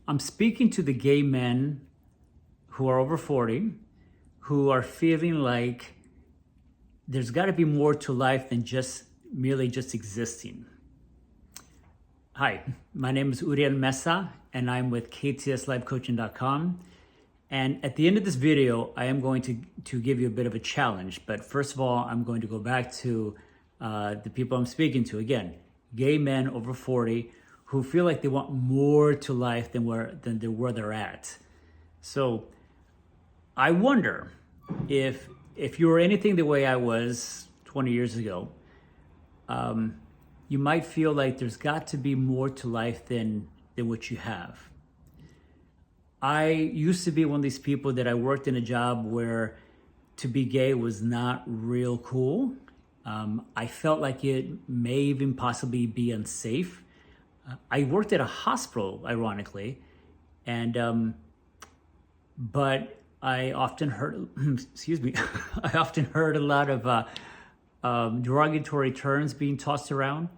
I'm speaking to the gay men who are over 40, who are feeling like there's got to be more to life than just merely just existing. Hi, my name is Uriel Mesa, and I'm with KTSLifeCoaching.com. And at the end of this video, I am going to give you a bit of a challenge. But first of all, I'm going to go back to the people I'm speaking to. Again, gay men over 40 who feel like they want more to life than where they're at. So I wonder if you were anything the way I was 20 years ago, you might feel like there's got to be more to life than what you have. I used to be one of these people that I worked in a job where to be gay was not real cool. I felt like it may even possibly be unsafe. I worked at a hospital, ironically, and but I often heard, excuse me, I often heard a lot of derogatory terms being tossed around.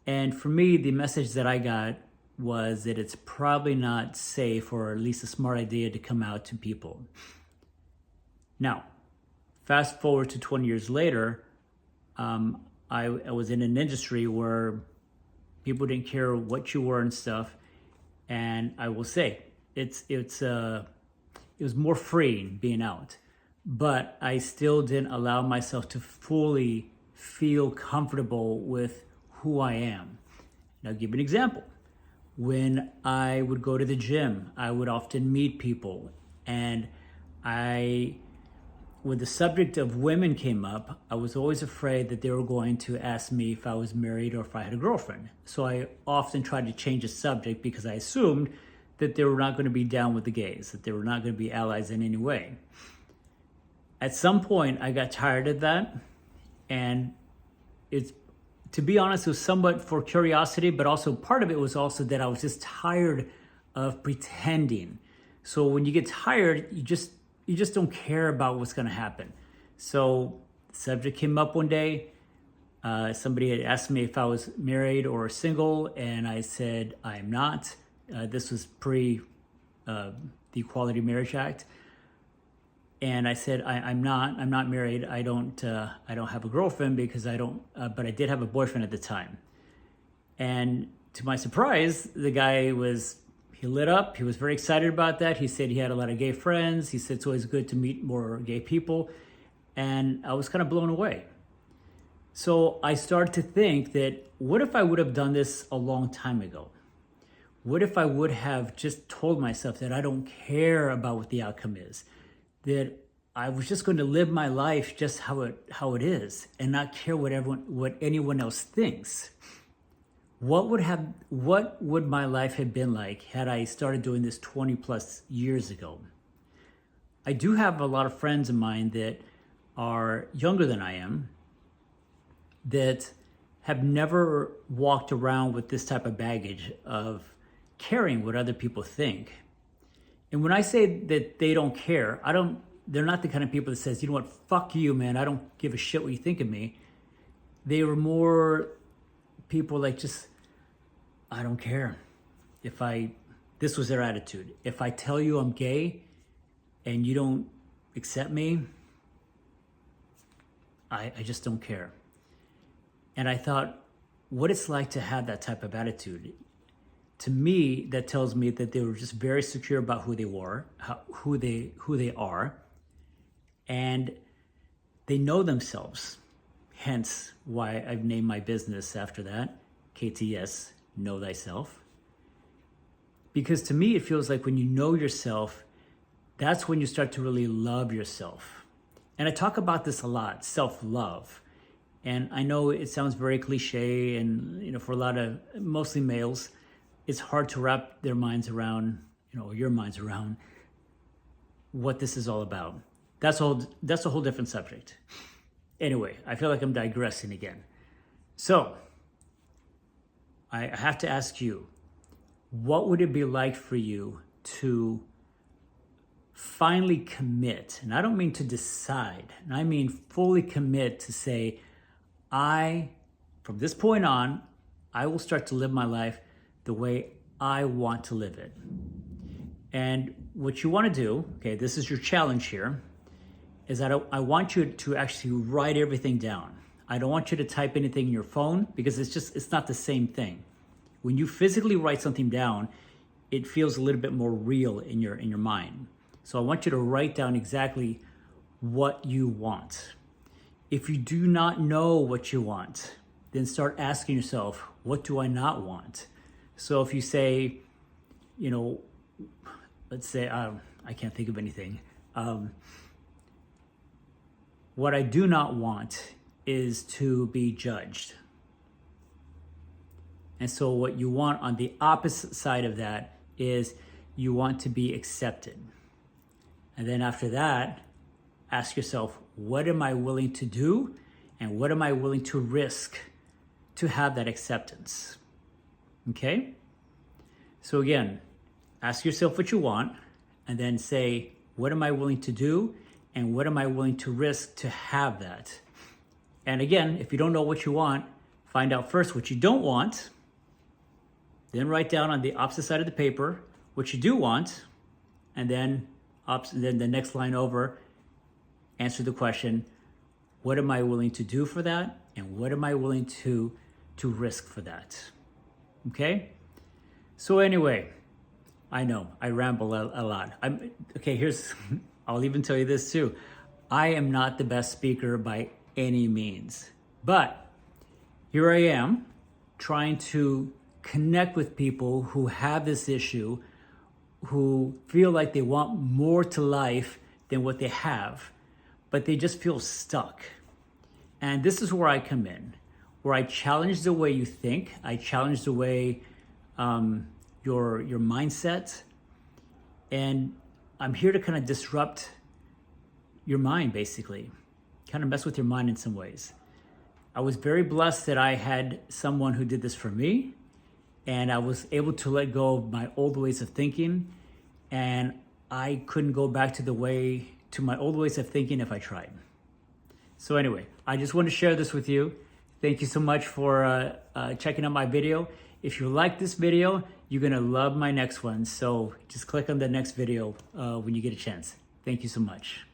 And for me, the message that I got was that it's probably not safe, or at least a smart idea, to come out to people. Now, fast forward to 20 years later, I was in an industry where people didn't care what you were and stuff. And I will say, it was more freeing being out. But I still didn't allow myself to fully feel comfortable with who I am. Now, I'll give you an example. When I would go to the gym, I would often meet people, and when the subject of women came up, I was always afraid that they were going to ask me if I was married or if I had a girlfriend. So I often tried to change the subject because I assumed that they were not going to be down with the gays, that they were not going to be allies in any way. At some point, I got tired of that, and to be honest, it was somewhat for curiosity, but also part of it was also that I was just tired of pretending. So when you get tired, you just don't care about what's going to happen. So the subject came up one day. Somebody had asked me if I was married or single, and I said I am not. This was pre the Equality Marriage Act. And I said, I'm not married. I don't have a girlfriend because I don't, but I did have a boyfriend at the time. And to my surprise, the guy he lit up. He was very excited about that. He said he had a lot of gay friends. He said it's always good to meet more gay people. And I was kind of blown away. So I started to think that, what if I would have done this a long time ago? What if I would have just told myself that I don't care about what the outcome is? That I was just going to live my life just how it is, and not care what anyone else thinks. What would my life have been like had I started doing this 20 plus years ago? I do have a lot of friends of mine that are younger than I am, that have never walked around with this type of baggage of caring what other people think. And when I say that they don't care, they're not the kind of people that says, you know what, fuck you, man, I don't give a shit what you think of me. They were more people like, just, I don't care. This was their attitude. If I tell you I'm gay and you don't accept me, I just don't care. And I thought, what it's like to have that type of attitude. To me, that tells me that they were just very secure about who they were, who they are, and they know themselves. Hence why I've named my business after that, KTS, Know Thyself. Because to me, it feels like when you know yourself, that's when you start to really love yourself. And I talk about this a lot, self-love. And I know it sounds very cliche, and for a lot of mostly males, it's hard to wrap their minds around, your minds around what this is all about. That's a whole different subject. Anyway, I feel like I'm digressing again. So I have to ask you, what would it be like for you to finally commit? And I don't mean to decide, and I mean fully commit to say, from this point on, I will start to live my life the way I want to live it. And what you want to do, okay, this is your challenge here, is that I want you to actually write everything down. I don't want you to type anything in your phone because it's not the same thing. When you physically write something down, it feels a little bit more real in your mind. So I want you to write down exactly what you want. If you do not know what you want, then start asking yourself, what do I not want? So if you say, let's say, I can't think of anything. What I do not want is to be judged. And so what you want on the opposite side of that is you want to be accepted. And then after that, ask yourself, what am I willing to do? And what am I willing to risk to have that acceptance? Okay? So again, ask yourself what you want and then say, what am I willing to do? And what am I willing to risk to have that? And again, if you don't know what you want, find out first what you don't want. Then write down on the opposite side of the paper what you do want. And then the next line over, answer the question, what am I willing to do for that? And what am I willing to risk for that? Okay? So anyway, I know I ramble a lot. I'll even tell you this too. I am not the best speaker by any means, but here I am trying to connect with people who have this issue, who feel like they want more to life than what they have, but they just feel stuck. And this is where I come in, where I challenge the way you think. I challenge the way your mindset, and I'm here to kind of disrupt your mind, basically, kind of mess with your mind in some ways. I was very blessed that I had someone who did this for me, and I was able to let go of my old ways of thinking, and I couldn't go back to my old ways of thinking if I tried. So anyway, I just want to share this with you. Thank you so much for checking out my video. If you like this video, you're gonna love my next one. So just click on the next video when you get a chance. Thank you so much.